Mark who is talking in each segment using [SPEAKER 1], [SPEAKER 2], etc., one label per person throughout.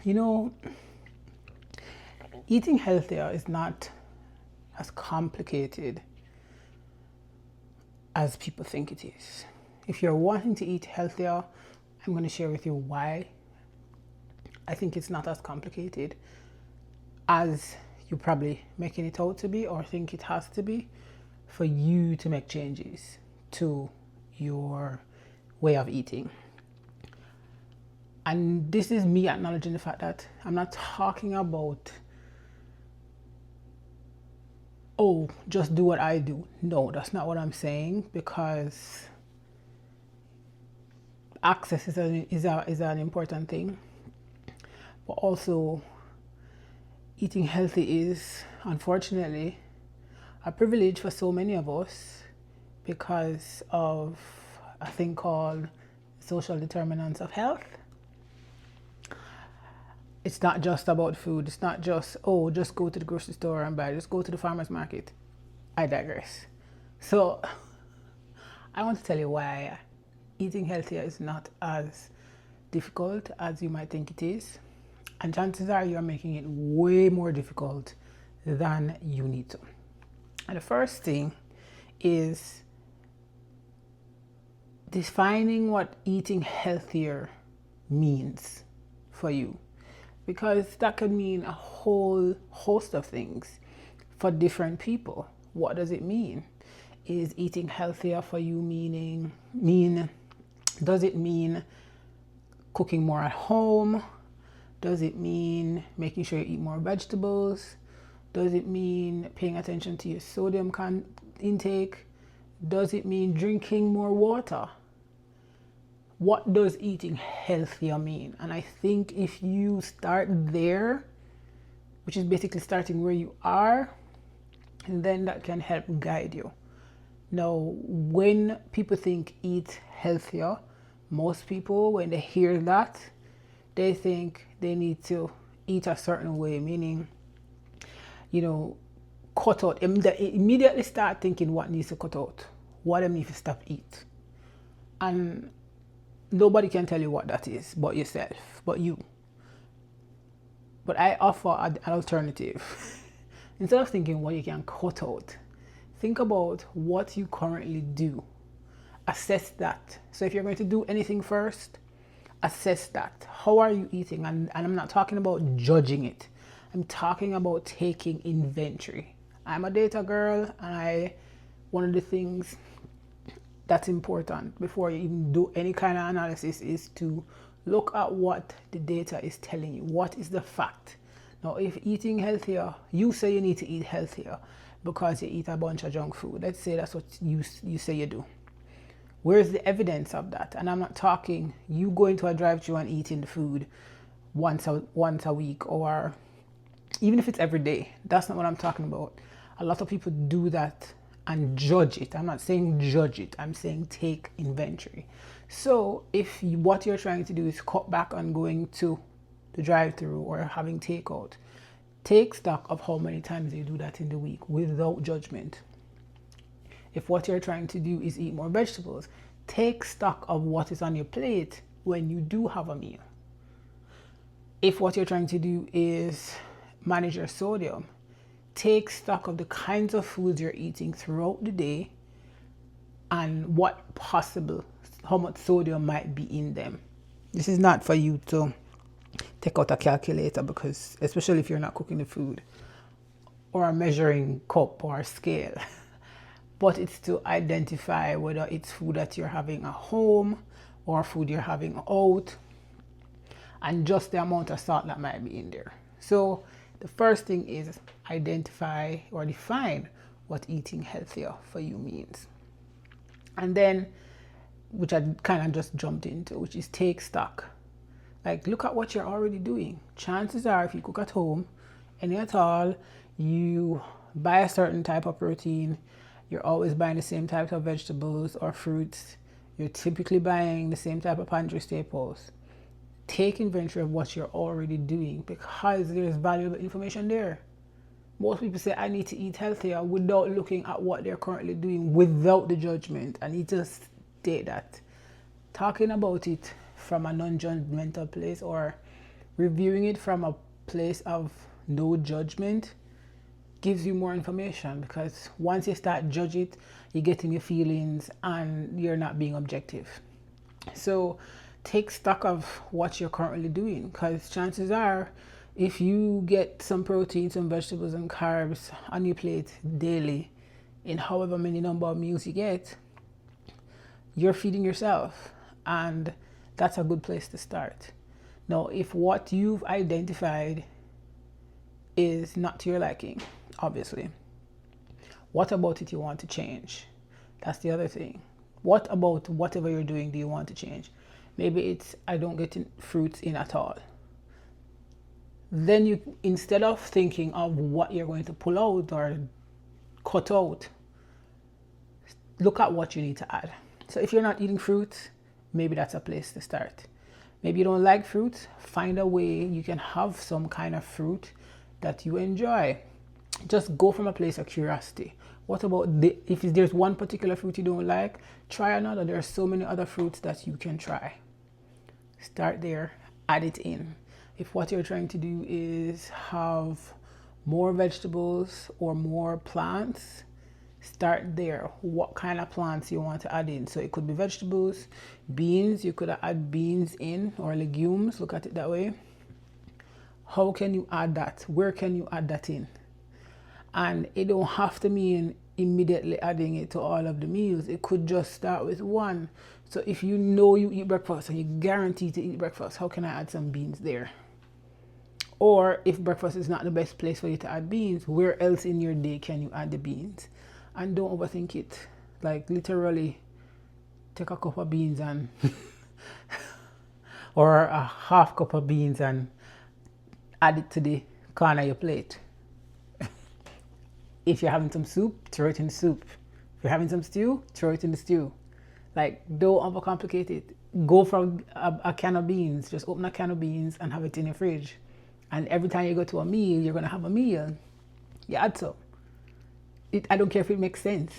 [SPEAKER 1] You know, eating healthier is not as complicated as people think it is. If you're wanting to eat healthier, I'm going to share with you why I think it's not as complicated as you're probably making it out to be or think it has to be for you to make changes to your way of eating. And this is me acknowledging the fact that I'm not talking about, oh, just do what I do. No, that's not what I'm saying, because access is an important thing. But also, eating healthy is, unfortunately, a privilege for so many of us because of a thing called social determinants of health. It's not just about food. It's not just, oh, just go to the grocery store and buy, just go to the farmer's market. I digress. So I want to tell you why eating healthier is not as difficult as you might think it is. And chances are you're making it way more difficult than you need to. And the first thing is defining what eating healthier means for you. Because that could mean a whole host of things for different people. What does it mean? Is eating healthier for you does it mean cooking more at home? Does it mean making sure you eat more vegetables? Does it mean paying attention to your sodium intake? Does it mean drinking more water? What does eating healthier mean? And I think if you start there, which is basically starting where you are, and then that can help guide you. Now, when people think eat healthier, most people, when they hear that, they think they need to eat a certain way, meaning, cut out. They immediately start thinking what needs to cut out, what they need to stop eat. And nobody can tell you what that is but yourself, but you. But I offer an alternative. Instead of thinking what you can cut out, think about what you currently do. Assess that. So if you're going to do anything first, assess that. How are you eating? And I'm not talking about judging it. I'm talking about taking inventory. I'm a data girl, and one of the things that's important before you even do any kind of analysis is to look at what the data is telling you. What is the fact? Now, if eating healthier, you say you need to eat healthier because you eat a bunch of junk food. Let's say that's what you say you do. Where's the evidence of that? And I'm not talking you going to a drive-thru and eating the food once a week, or even if it's every day. That's not what I'm talking about. A lot of people do that and judge it. I'm not saying judge it. I'm saying take inventory. So if what you're trying to do is cut back on going to the drive-thru or having takeout, take stock of how many times you do that in the week without judgment. If what you're trying to do is eat more vegetables, take stock of what is on your plate when you do have a meal. If what you're trying to do is manage your sodium, take stock of the kinds of foods you're eating throughout the day and how much sodium might be in them. This is not for you to take out a calculator, because especially if you're not cooking the food, or a measuring cup or a scale, but it's to identify whether it's food that you're having at home or food you're having out, and just the amount of salt that might be in there. So the first thing is identify or define what eating healthier for you means. And then, which I kind of just jumped into, which is take stock. Like, look at what you're already doing. Chances are, if you cook at home, any at all, you buy a certain type of protein, you're always buying the same type of vegetables or fruits, you're typically buying the same type of pantry staples. Take inventory of what you're already doing, because there's valuable information there. Most people say, I need to eat healthier, without looking at what they're currently doing, without the judgment. I need to state that. Talking about it from a non-judgmental place, or Reviewing it from a place of no judgment gives you more information, because once you start judge it, you're getting your feelings and you're not being objective. So take stock of what you're currently doing, because chances are if you get some protein, some vegetables and carbs on your plate daily in however many number of meals you get, you're feeding yourself, and that's a good place to start. Now, if what you've identified is not to your liking, obviously, what about it you want to change? That's the other thing. What about whatever you're doing do you want to change? Maybe it's I don't get fruits in at all. Then you, instead of thinking of what you're going to pull out or cut out, look at what you need to add. So if you're not eating fruits, maybe that's a place to start. Maybe you don't like fruit, find a way you can have some kind of fruit that you enjoy. Just go from a place of curiosity. What about if there's one particular fruit you don't like, try another. There are so many other fruits that you can try. Start there, add it in. If what you're trying to do is have more vegetables or more plants, start there. What kind of plants you want to add in? So it could be vegetables, beans. You could add beans in, or legumes. Look at it that way. How can you add that? Where can you add that in? And it don't have to mean immediately adding it to all of the meals. It could just start with one. So if you know you eat breakfast and you guarantee to eat breakfast, how can I add some beans there? Or if breakfast is not the best place for you to add beans, where else in your day can you add the beans? And don't overthink it. Like literally take a cup of beans and or a half cup of beans and add it to the corner of your plate. If you're having some soup, throw it in the soup. If you're having some stew, throw it in the stew. Like, don't overcomplicate it. Go for a can of beans. Just open a can of beans and have it in your fridge. And every time you go to a meal, you're going to have a meal. You add some. I don't care if it makes sense.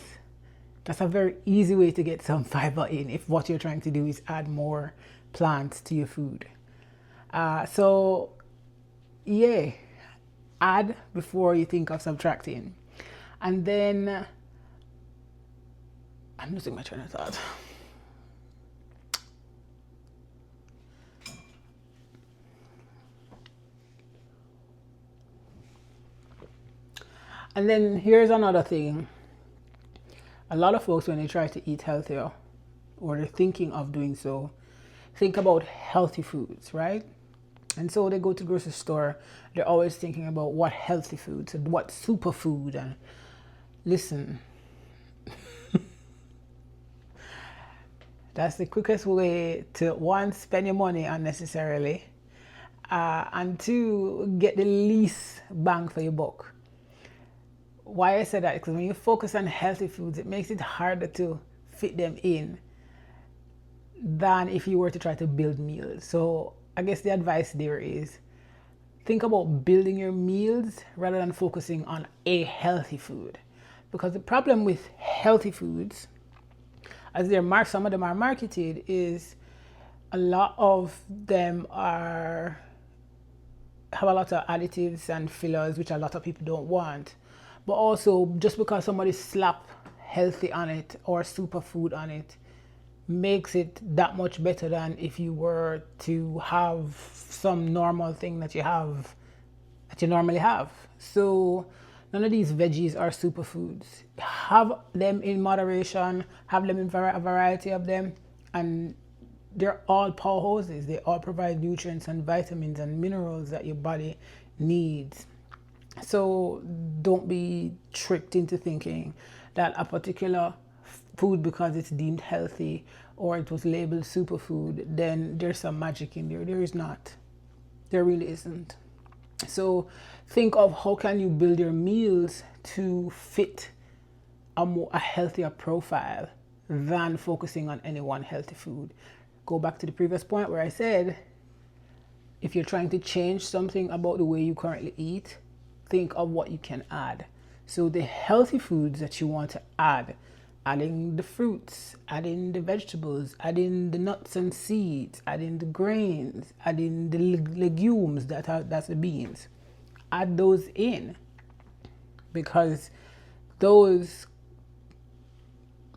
[SPEAKER 1] That's a very easy way to get some fiber in if what you're trying to do is add more plants to your food. So, yeah, add before you think of subtracting. And then, I'm losing my train of thought. And then here's another thing. A lot of folks, when they try to eat healthier, or they're thinking of doing so, think about healthy foods, right? And so they go to the grocery store, they're always thinking about what healthy foods and what superfood. And listen, that's the quickest way to, one, spend your money unnecessarily, and two, get the least bang for your buck. Why I said that, because when you focus on healthy foods, it makes it harder to fit them in than if you were to try to build meals. So I guess the advice there is think about building your meals rather than focusing on a healthy food. Because the problem with healthy foods, as some of them are marketed, is a lot of them have a lot of additives and fillers, which a lot of people don't want. But also, just because somebody slap healthy on it or superfood on it makes it that much better than if you were to have some normal thing that you normally have. So none of these veggies are superfoods. Have them in moderation, have them in a variety of them, and they're all powerhouses. They all provide nutrients and vitamins and minerals that your body needs. So don't be tricked into thinking that a particular food, because it's deemed healthy or it was labeled superfood, then there's some magic in there. There is not. There really isn't. So think of how can you build your meals to fit a healthier profile than focusing on any one healthy food. Go back to the previous point where I said, if you're trying to change something about the way you currently eat, think of what you can add. So the healthy foods that you want to add, adding the fruits, adding the vegetables, adding the nuts and seeds, adding the grains, adding the legumes that's the beans. Add those in, because those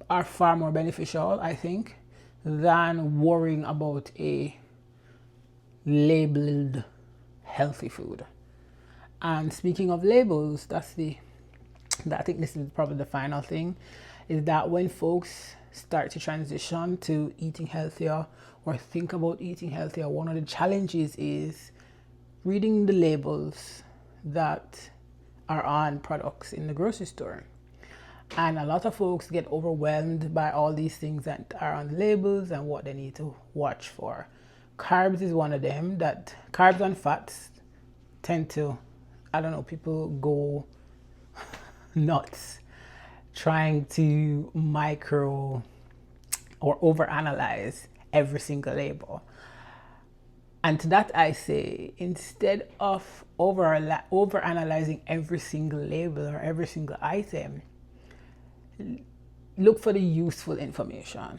[SPEAKER 1] are far more beneficial, I think, than worrying about a labeled healthy food. And speaking of labels, I think this is probably the final thing, is that when folks start to transition to eating healthier or think about eating healthier, one of the challenges is reading the labels that are on products in the grocery store. And a lot of folks get overwhelmed by all these things that are on the labels and what they need to watch for. Carbs is one of them. That carbs and fats tend to, I don't know, people go nuts trying to micro or overanalyze every single label. And to that I say, instead of overanalyzing every single label or every single item, look for the useful information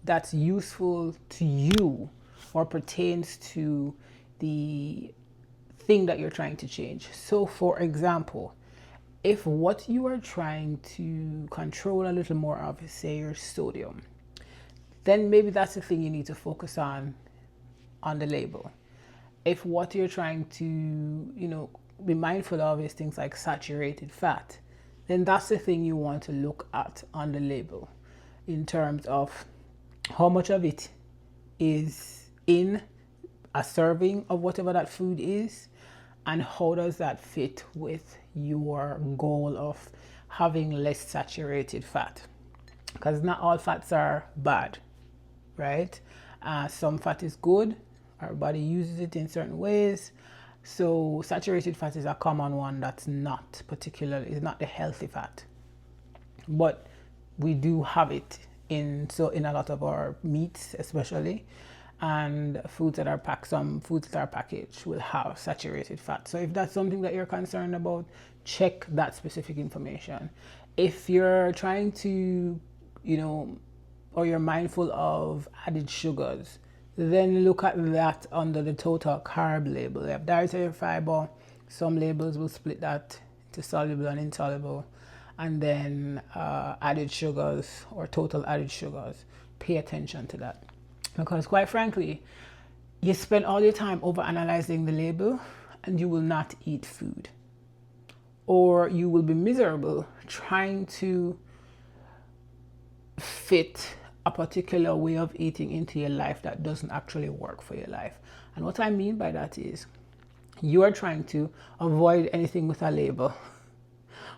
[SPEAKER 1] that's useful to you or pertains to the thing that you're trying to change. So for example, if what you are trying to control a little more of is, say, your sodium, then maybe that's the thing you need to focus on the label. If what you're trying to, be mindful of is things like saturated fat, then that's the thing you want to look at on the label in terms of how much of it is in a serving of whatever that food is, and how does that fit with your goal of having less saturated fat. Because not all fats are bad, right? Some fat is good. Our body uses it in certain ways. So saturated fat is a common one that's not particularly, is not the healthy fat. But we do have it in a lot of our meats especially, and foods that are packed, some foods that are packaged will have saturated fat. So if that's something that you're concerned about, check that specific information. If you're trying to, or you're mindful of added sugars, then look at that under the total carb label. They have dietary fiber. Some labels will split that into soluble and insoluble. And then added sugars or total added sugars. Pay attention to that. Because quite frankly, you spend all your time over analyzing the label and you will not eat food. Or you will be miserable trying to fit a particular way of eating into your life that doesn't actually work for your life. And what I mean by that is you are trying to avoid anything with a label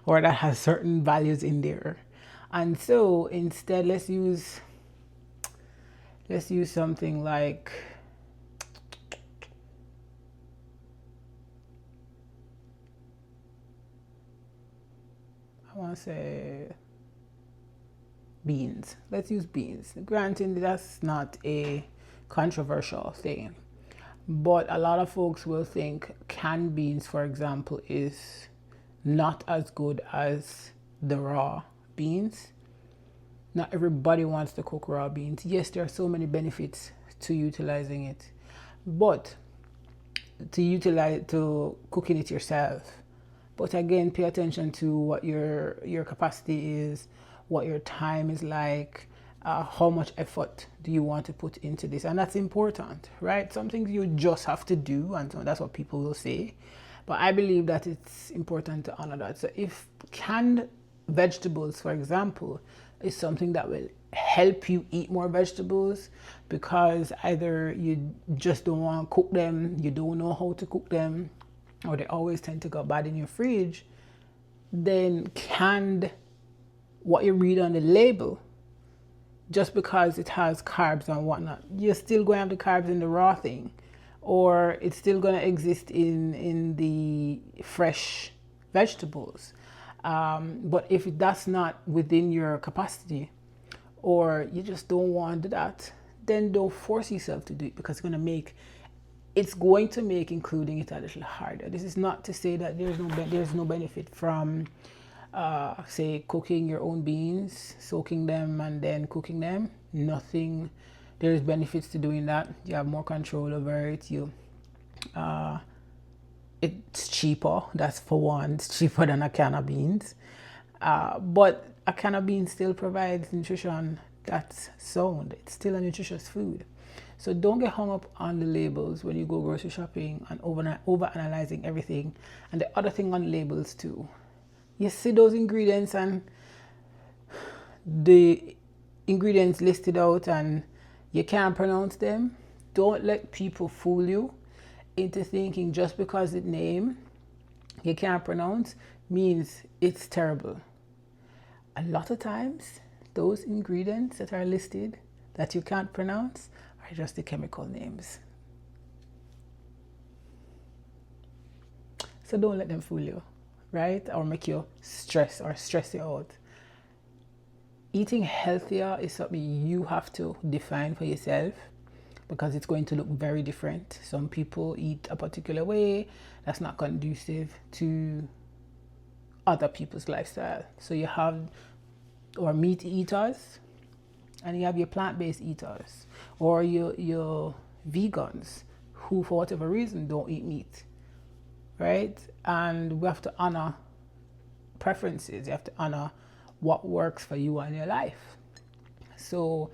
[SPEAKER 1] or that has certain values in there. And so instead, let's use something like, I want to say beans. Let's use beans. Granted, that's not a controversial thing, but a lot of folks will think canned beans, for example, is not as good as the raw beans. Not everybody wants to cook raw beans. Yes, there are so many benefits to utilizing it, but to cooking it yourself. But again, pay attention to what your capacity is, what your time is like, how much effort do you want to put into this, and that's important, right? Some things you just have to do, and so that's what people will say. But I believe that it's important to honor that. So if canned vegetables, for example, is something that will help you eat more vegetables because either you just don't want to cook them, you don't know how to cook them, or they always tend to go bad in your fridge, then canned, what you read on the label, just because it has carbs and whatnot, you're still going to have the carbs in the raw thing, or it's still going to exist in the fresh vegetables. But if that's not within your capacity, or you just don't want that, then don't force yourself to do it, because it's going to make including it a little harder. This is not to say that there's no benefit from say cooking your own beans, soaking them and then cooking them. Nothing, there's benefits to doing that. You have more control over it. It's cheaper. That's for one. It's cheaper than a can of beans. But a can of beans still provides nutrition that's sound. It's still a nutritious food. So don't get hung up on the labels when you go grocery shopping and over analyzing everything. And the other thing on labels too, you see those ingredients and the ingredients listed out and you can't pronounce them. Don't let people fool you into thinking just because the name you can't pronounce means it's terrible. A lot of times those ingredients that are listed that you can't pronounce are just the chemical names. So don't let them fool you, right? Or make you stress you out. Eating healthier is something you have to define for yourself because it's going to look very different. Some people eat a particular way that's not conducive to other people's lifestyle. So you have or meat eaters and you have your plant-based eaters or your vegans who for whatever reason don't eat meat, right? And we have to honor preferences. You have to honor what works for you and your life. So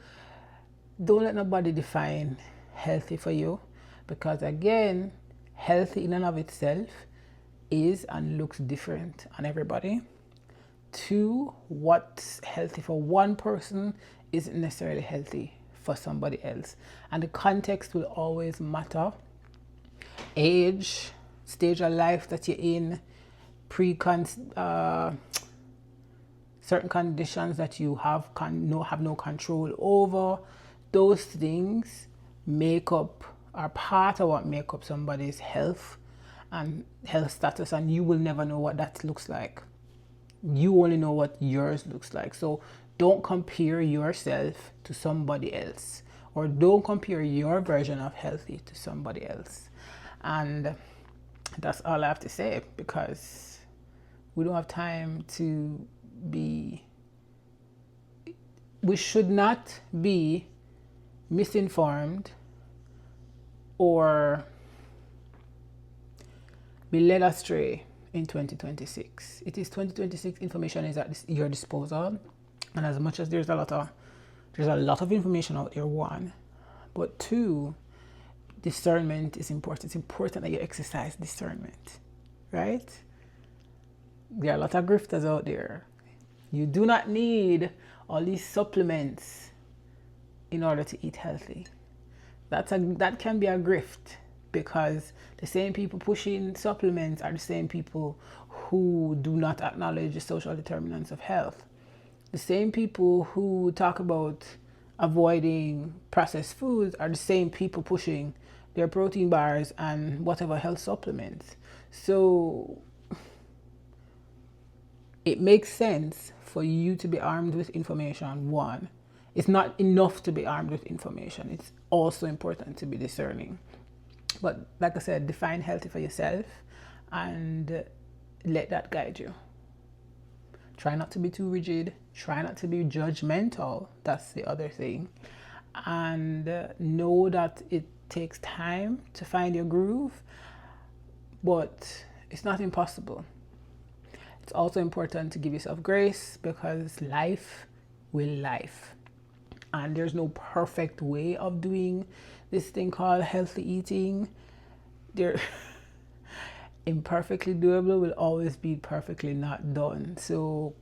[SPEAKER 1] don't let nobody define healthy for you because again, healthy in and of itself is and looks different on everybody. Two, what's healthy for one person isn't necessarily healthy for somebody else. And the context will always matter. Age, stage of life that you're in, certain conditions that you have no control over, those things are part of what make up somebody's health and health status, and you will never know what that looks like. You only know what yours looks like. So don't compare yourself to somebody else, or don't compare your version of healthy to somebody else. And that's all I have to say, because we don't have time to we should not be misinformed or be led astray in 2026. It is 2026. Information is at your disposal, and as much as there's a lot of information out there, one, but two, discernment is important. It's important that you exercise discernment, right? There are a lot of grifters out there. You do not need all these supplements in order to eat healthy. That can be a grift, because the same people pushing supplements are the same people who do not acknowledge the social determinants of health. The same people who talk about avoiding processed foods are the same people pushing their protein bars and whatever health supplements. So it makes sense for you to be armed with information. One, it's not enough to be armed with information. It's also important to be discerning. But like I said, define healthy for yourself and let that guide you. Try not to be too rigid. Try not to be judgmental. That's the other thing. And know that it takes time to find your groove, but it's not impossible. It's also important to give yourself grace, because life will life. And there's no perfect way of doing this thing called healthy eating. They're imperfectly doable will always be perfectly not done. So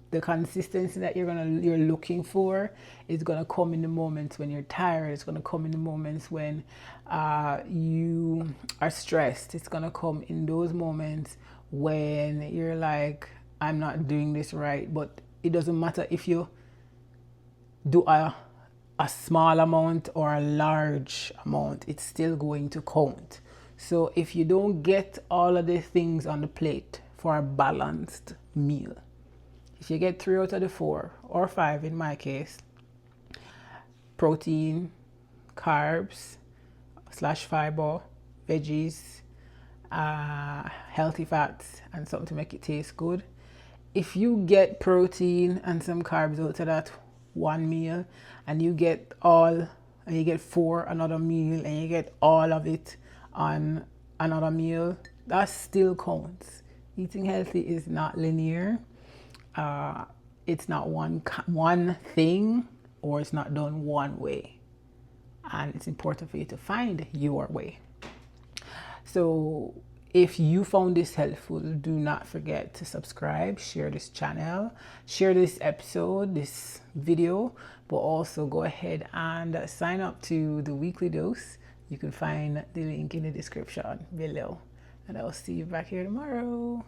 [SPEAKER 1] the consistency that you're looking for is gonna come in the moments when you're tired. It's gonna come in the moments when you are stressed. It's gonna come in those moments when you're like, I'm not doing this right. But it doesn't matter if you do a small amount or a large amount, it's still going to count. So if you don't get all of the things on the plate for a balanced meal, if you get 3 out of the 4 or 5 in my case, protein, carbs / fiber, veggies, healthy fats, and something to make it taste good, if you get protein and some carbs out of that one meal, and you get all, and you get 4 another meal, and you get all of it on another meal, that still counts. Eating healthy is not linear. It's not one thing, or it's not done one way, and it's important for you to find your way. So if you found this helpful, do not forget to subscribe, share this channel, share this episode, this video, but also go ahead and sign up to the weekly dose. You can find the link in the description below, and I'll see you back here tomorrow.